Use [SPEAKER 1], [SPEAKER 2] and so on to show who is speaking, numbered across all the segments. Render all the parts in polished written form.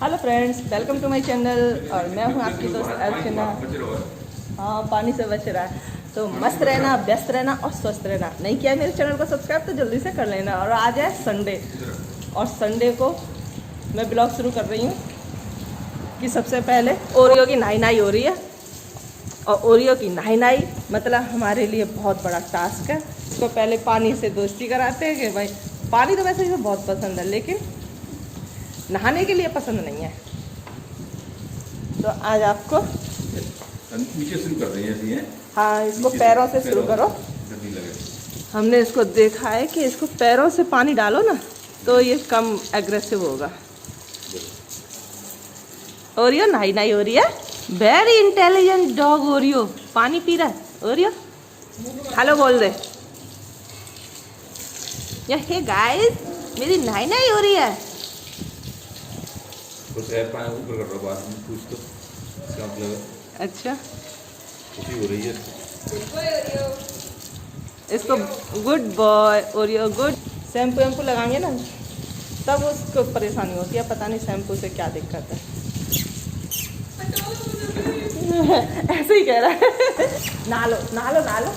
[SPEAKER 1] Hello friends, welcome to my channel. और मैं हूं आपकी दोस्त अर्चना। हाँ, पानी से बच रहा है तो मस्त रहना, व्यस्त रहना और स्वस्थ रहना। नहीं किया मेरे चैनल को सब्सक्राइब तो जल्दी से कर लेना। और आज है संडे, और संडे को मैं ब्लॉग शुरू कर रही हूँ कि सबसे पहले ओरियो की नहाई हो रही है। और ओरियो की नहाई मतलब हमारे लिए बहुत बड़ा टास्क है। इसको पहले पानी से दोस्ती कराते हैं कि भाई पानी तो वैसे ही बहुत पसंद है, लेकिन नहाने के लिए पसंद नहीं है। तो आज आपको
[SPEAKER 2] नीचे शुरू कर रही हैं।
[SPEAKER 1] हाँ, इसको पैरों से शुरू करो। हमने इसको देखा है कि इसको पैरों से पानी डालो ना तो ये कम एग्रेसिव होगा। ओरियो नहाई हो रही है। वेरी इंटेलिजेंट डॉग ओरियो पानी पी रहा है। ओरियो हेलो बोल दे। हे गाइस, मेरी नहाई हो रही है।
[SPEAKER 2] ऊपर कर रहा बात में पूछ तो इसका मतलब
[SPEAKER 1] अच्छा,
[SPEAKER 2] खुशी हो रही है
[SPEAKER 1] इसको good boy Oreo good. Shampoo वैम्पू लगाएंगे ना तब उसको परेशानी होती है। पता नहीं शैम्पू से क्या दिक्कत है। ऐसे ही कह रहा है। नहा लो नहा लो नहा लो,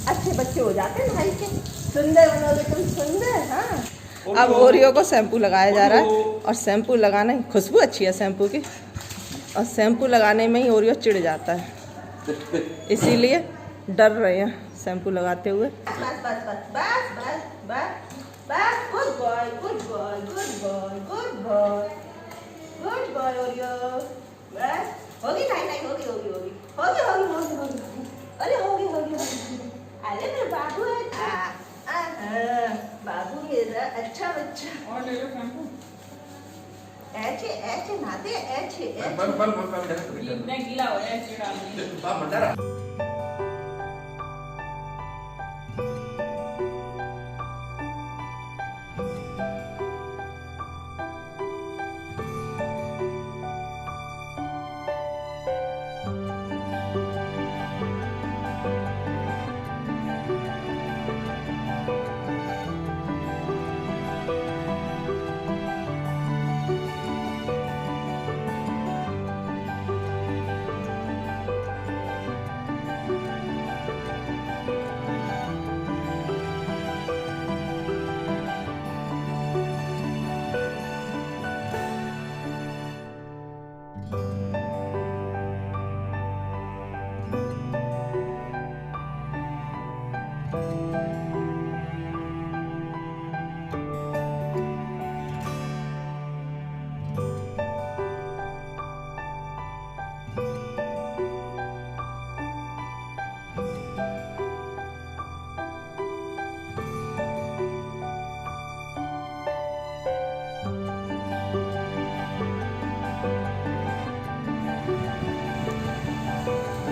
[SPEAKER 1] अच्छे बच्चे हो जाते हैं नहाई के। सुंदर बनोगे तुम, सुंदर। हाँ, अब ओरियो को शैम्पू लगाया जा रहा है। और शैम्पू लगाने खुशबू अच्छी है शैम्पू की, और शैम्पू लगाने में ही ओरियो चिढ़ जाता है, इसीलिए डर रहे हैं शैम्पू लगाते हुए। बस बस बस बस बस बस बस, good boy good boy good boy good boy good boy Oreo. बस होगी नहीं होगी होगी होगी होगी होगी होगी होगी, अरे होगी होगी होगी। अरे मेरे बाबू है। बाबू मेरा अच्छा बच्चा। और ले लो शैम्पू। ऐसे ऐसे नहाते ऐसे
[SPEAKER 3] इतना गीला हो रहा है, ऐसे डाल दी।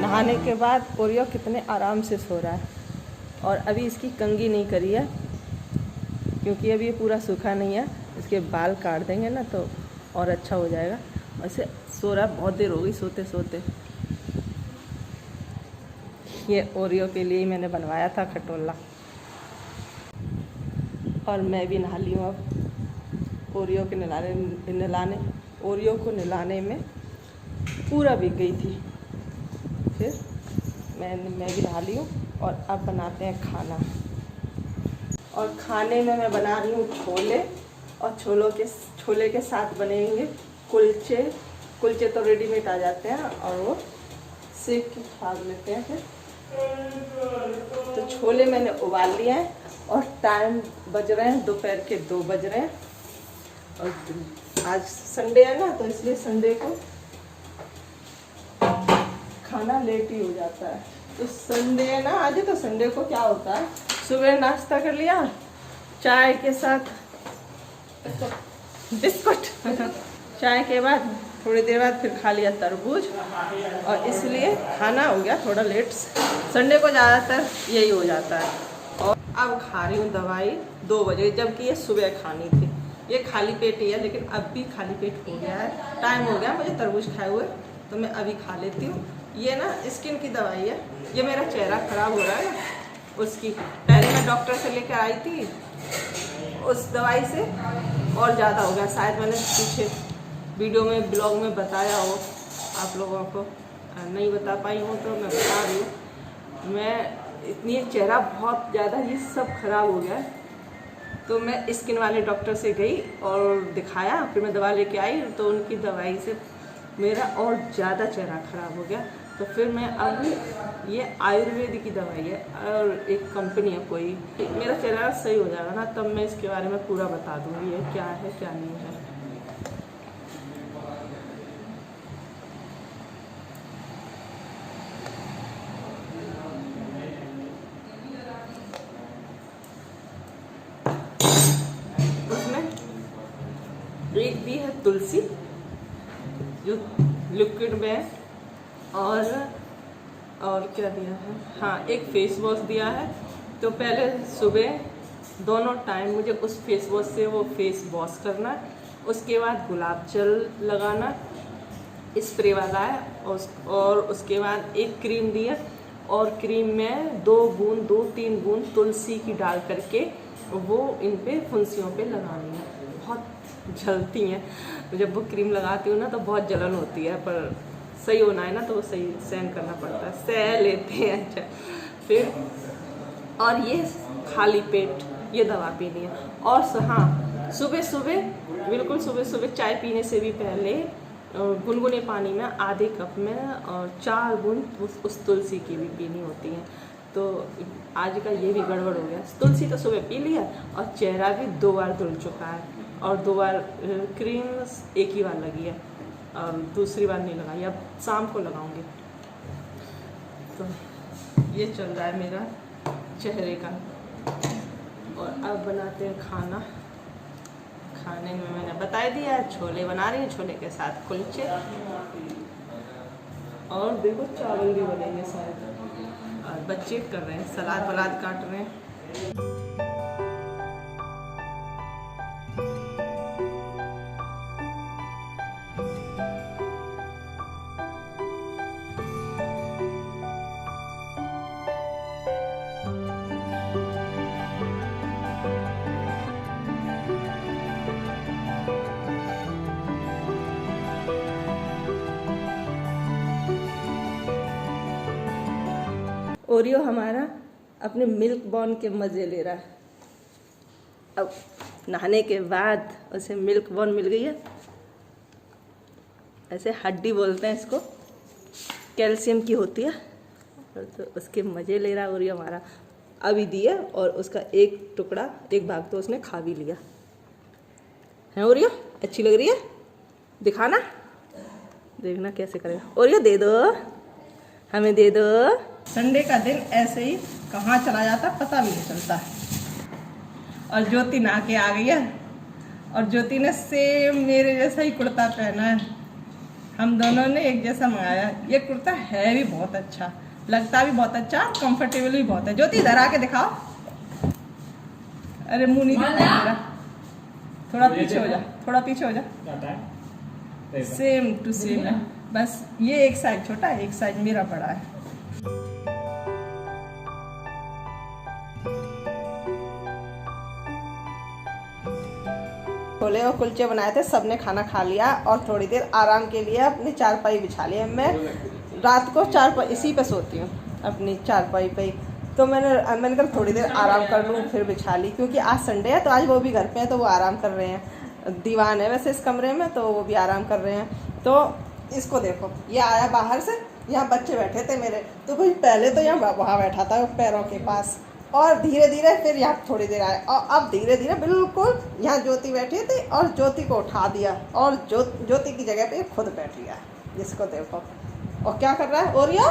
[SPEAKER 1] नहाने के बाद ओरियो कितने आराम से सो रहा है। और अभी इसकी कंघी नहीं करी है क्योंकि अभी ये पूरा सूखा नहीं है। इसके बाल काट देंगे ना तो और अच्छा हो जाएगा। वैसे सो रहा, बहुत देर हो गई सोते सोते। ये ओरियो के लिए ही मैंने बनवाया था खटोला। और मैं भी नहा ली हूँ अब। ओरियो के ओरियो को नहलाने में पूरा भीग गई थी। फिर मैं भी नहा ली हूँ। और अब बनाते हैं खाना। और खाने में मैं बना रही हूँ छोले। और छोले के साथ बनेंगे कुलचे। कुलचे तो रेडीमेड आ जाते हैं और वो सेक के खा लेते हैं। फिर तो छोले मैंने उबाल लिए हैं। और टाइम बज रहे हैं दोपहर के 2 बज रहे हैं। और आज संडे है ना, तो इसलिए संडे को खाना लेट ही हो जाता है। तो संडे है ना आज, तो संडे को क्या होता है, सुबह नाश्ता कर लिया चाय के साथ, बिस्कुट। चाय के बाद थोड़ी देर बाद फिर खा लिया तरबूज। और इसलिए खाना हो गया थोड़ा लेट। संडे को ज़्यादातर यही हो जाता है। और अब खा रही हूँ दवाई 2 बजे, जबकि ये सुबह खानी थी। ये खाली पेट ही है, लेकिन अब भी खाली पेट हो गया है। टाइम हो गया मुझे तरबूज खाए हुए, तो मैं अभी खा लेती हूँ। ये ना स्किन की दवाई है। ये मेरा चेहरा ख़राब हो रहा है ना, उसकी पहले मैं डॉक्टर से लेकर आई थी। उस दवाई से और ज़्यादा हो गया। शायद मैंने पीछे वीडियो में ब्लॉग में बताया हो आप लोगों को, नहीं बता पाई हूँ तो मैं बता रही हूँ। मैं इतनी चेहरा बहुत ज़्यादा ये सब खराब हो गया है, तो मैं स्किन वाले डॉक्टर से गई और दिखाया, फिर मैं दवा लेके आई तो उनकी दवाई से मेरा और ज़्यादा चेहरा ख़राब हो गया। तो फिर मैं अब ये आयुर्वेद की दवाई है और एक कंपनी है कोई, मेरा चेहरा सही हो जाएगा ना तब मैं इसके बारे में पूरा बता दूँगी ये क्या है क्या नहीं है। एक दी है तुलसी जो लिक्विड में, और क्या दिया है, हाँ एक फेस वॉश दिया है। तो पहले सुबह दोनों टाइम मुझे उस फेस वॉश से वो फेस वॉश करना, उसके बाद गुलाब जल लगाना, स्प्रे वाला है, और उसके बाद एक क्रीम दी है, और क्रीम में 2-3 बूंद तुलसी की डाल करके वो इन पे फुंसियों पे लगानी है। बहुत जलती हैं, जब वो क्रीम लगाती हूँ ना तो बहुत जलन होती है, पर सही होना है ना तो वो सही सहन करना पड़ता है, सह लेते हैं। अच्छा फिर और ये खाली पेट ये दवा पीनी है। और हाँ सुबह बिल्कुल सुबह चाय पीने से भी पहले गुनगुने पानी में आधे कप में और 4 बूंद उस तुलसी की भी पीनी होती है। तो आज का ये भी गड़बड़ हो गया, तुलसी तो सुबह पी लिया और चेहरा भी 2 बार धुल चुका है, और 2 बार क्रीम एक ही बार लगी है और दूसरी बार नहीं लगाई, अब शाम को लगाऊंगी। तो ये चल रहा है मेरा चेहरे का। और अब बनाते हैं खाना। खाने में मैंने बता दिया है, छोले बना रही हूँ, छोले के साथ कुलचे, और देखो चावल भी बनेंगे शायद। और बच्चे कर रहे हैं सलाद वलाद काट रहे हैं। ओरियो हमारा अपने मिल्क बॉन के मज़े ले रहा है। अब नहाने के बाद उसे मिल्क बॉन मिल गई है, ऐसे हड्डी बोलते हैं इसको, कैल्शियम की होती है, तो उसके मज़े ले रहा है ओरियो हमारा। अभी दिया और उसका एक टुकड़ा, एक भाग तो उसने खा भी लिया है। ओरियो अच्छी लग रही है, दिखाना, देखना कैसे करेगा। ओरियो दे दो, हमें दे दो। संडे का दिन ऐसे ही कहाँ चला जाता पता भी नहीं चलता। और ज्योति नहा के आ गई है, और ज्योति ने सेम मेरे जैसा ही कुर्ता पहना है। हम दोनों ने एक जैसा मंगाया। ये कुर्ता है भी बहुत अच्छा, लगता भी बहुत अच्छा, कंफर्टेबल भी बहुत है। ज्योति इधर आके दिखाओ। अरे मुंह नहीं दिखाई मेरा, थोड़ा पीछे हो जा, थोड़ा पीछे हो जा। सेम टू सेम है, बस ये एक साइज छोटा है, एक साइज मेरा बड़ा है। छोले और कुलचे बनाए थे, सबने खाना खा लिया और थोड़ी देर आराम के लिए अपनी चारपाई बिछा ली है। मैं रात को चारपाई इसी पे सोती हूँ, अपनी चारपाई पे ही। तो मैंने कहा थोड़ी देर आराम कर लूँ, फिर बिछा ली, क्योंकि आज संडे है तो आज वो भी घर पे है तो वो आराम कर रहे हैं। दीवान है वैसे इस कमरे में, तो वो भी आराम कर रहे हैं। तो इसको देखो, ये आया बाहर से, यहाँ बच्चे बैठे थे मेरे, तो भाई पहले तो यहाँ वहाँ बैठा था पैरों के पास, और धीरे धीरे फिर यहाँ थोड़ी देर आए, और अब धीरे धीरे बिल्कुल यहाँ ज्योति बैठी थी और ज्योति को उठा दिया, और ज्योति की जगह पे खुद बैठ गया। इसको देखो, और क्या कर रहा है ओरियो,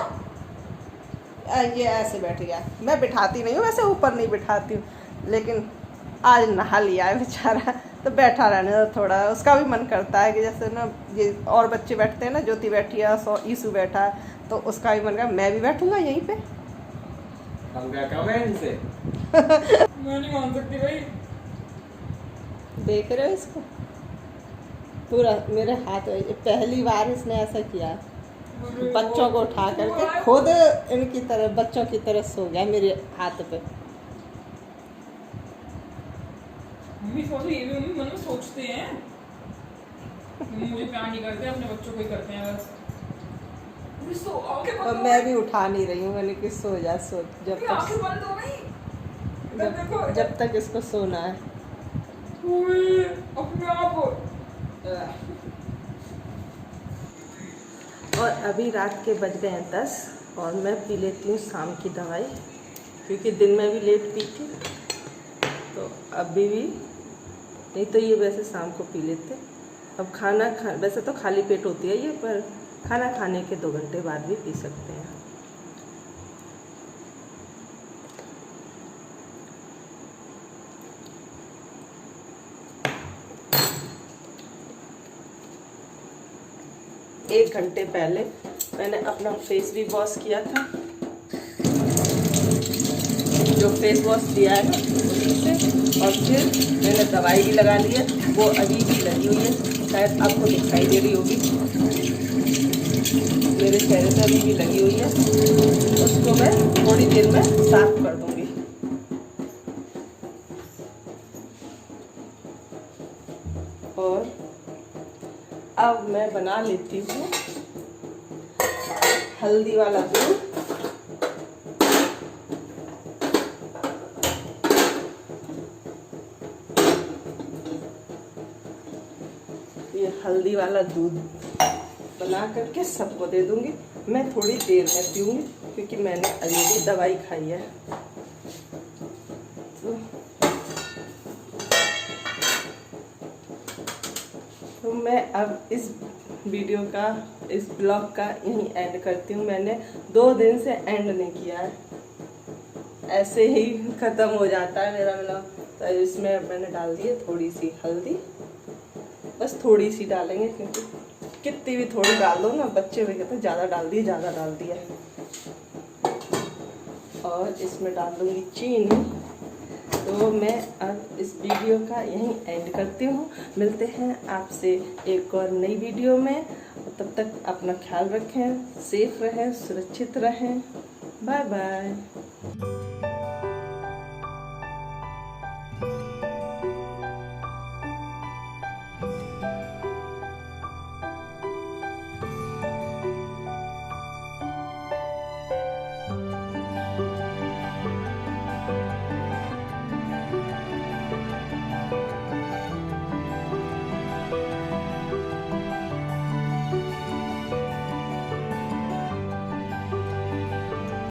[SPEAKER 1] ये ऐसे बैठ गया। मैं बिठाती नहीं हूँ वैसे, ऊपर नहीं बिठाती हूँ, लेकिन आज नहा लिया है बेचारा, तो बैठा रहने दो थोड़ा। उसका भी मन करता है कि जैसे ना ये और बच्चे बैठते हैं ना, ज्योति बैठी है, ईसू बैठा है, तो उसका भी मन कर मैं भी बैठूंगा यहीं पे।
[SPEAKER 3] मैं नहीं मान सकती भाई।
[SPEAKER 1] देख रहे हो इसको, पूरा मेरे हाथ में पहली बार इसने ऐसा किया, बच्चों को उठा करके खुद इनकी तरह बच्चों की तरह सो गया मेरे हाथ पे।
[SPEAKER 3] मम्मी सोचो, ये भी मम्मी मन में सोचते हैं। मुझे प्यार नहीं करते, अपने बच्चों को ही करते हैं बस। अभी सो आंखें
[SPEAKER 1] और
[SPEAKER 3] बंद हो
[SPEAKER 1] मैं
[SPEAKER 3] गई।
[SPEAKER 1] भी उठा नहीं रही हूँ, मैंने कि सो जा सो,
[SPEAKER 3] मेरी आंखें बंद हो गई। इधर देखो,
[SPEAKER 1] जब तक इसको सोना है।
[SPEAKER 3] उई, अपने आप।
[SPEAKER 1] और अभी रात के बज गए हैं 10 और मैं पी लेती हूँ शाम की दवाई, क्योंकि दिन में भी लेट पी थी, तो अभी भी नहीं तो ये वैसे शाम को पी लेते। अब वैसे तो खाली पेट होती है ये, पर खाना खाने के 2 घंटे बाद भी पी सकते हैं। एक घंटे पहले मैंने अपना फेस भी वॉश किया था, जो फेस वॉश दिया है उसी से, और फिर मैंने दवाई भी लगा ली है, वो अभी भी लगी हुई है, शायद आपको दिखाई दे रही होगी, मेरे चेहरे पे अभी भी लगी हुई है। उसको मैं थोड़ी देर में साफ कर दूंगी। और अब मैं बना लेती हूँ हल्दी वाला दूध। ये हल्दी वाला दूध बना करके सबको दे दूंगी। मैं थोड़ी देर में पीऊंगी क्योंकि मैंने अभी भी दवाई खाई है। तो मैं अब इस वीडियो का, इस ब्लॉग का यहीं एंड करती हूँ। मैंने 2 दिन से एंड नहीं किया है, ऐसे ही ख़त्म हो जाता है मेरा ब्लॉग। तो इसमें मैंने डाल दी है थोड़ी सी हल्दी, बस थोड़ी सी डालेंगे, क्योंकि कितनी भी थोड़ी डाल दो ना, बच्चे भी कहते हैं ज़्यादा डाल दी, ज़्यादा डाल दिया। और इसमें डाल दूँगी चीनी। तो मैं अब इस वीडियो का यहीं एंड करती हूँ। मिलते हैं आपसे एक और नई वीडियो में। तब तक अपना ख्याल रखें, सेफ रहें, सुरक्षित रहें। Bye bye.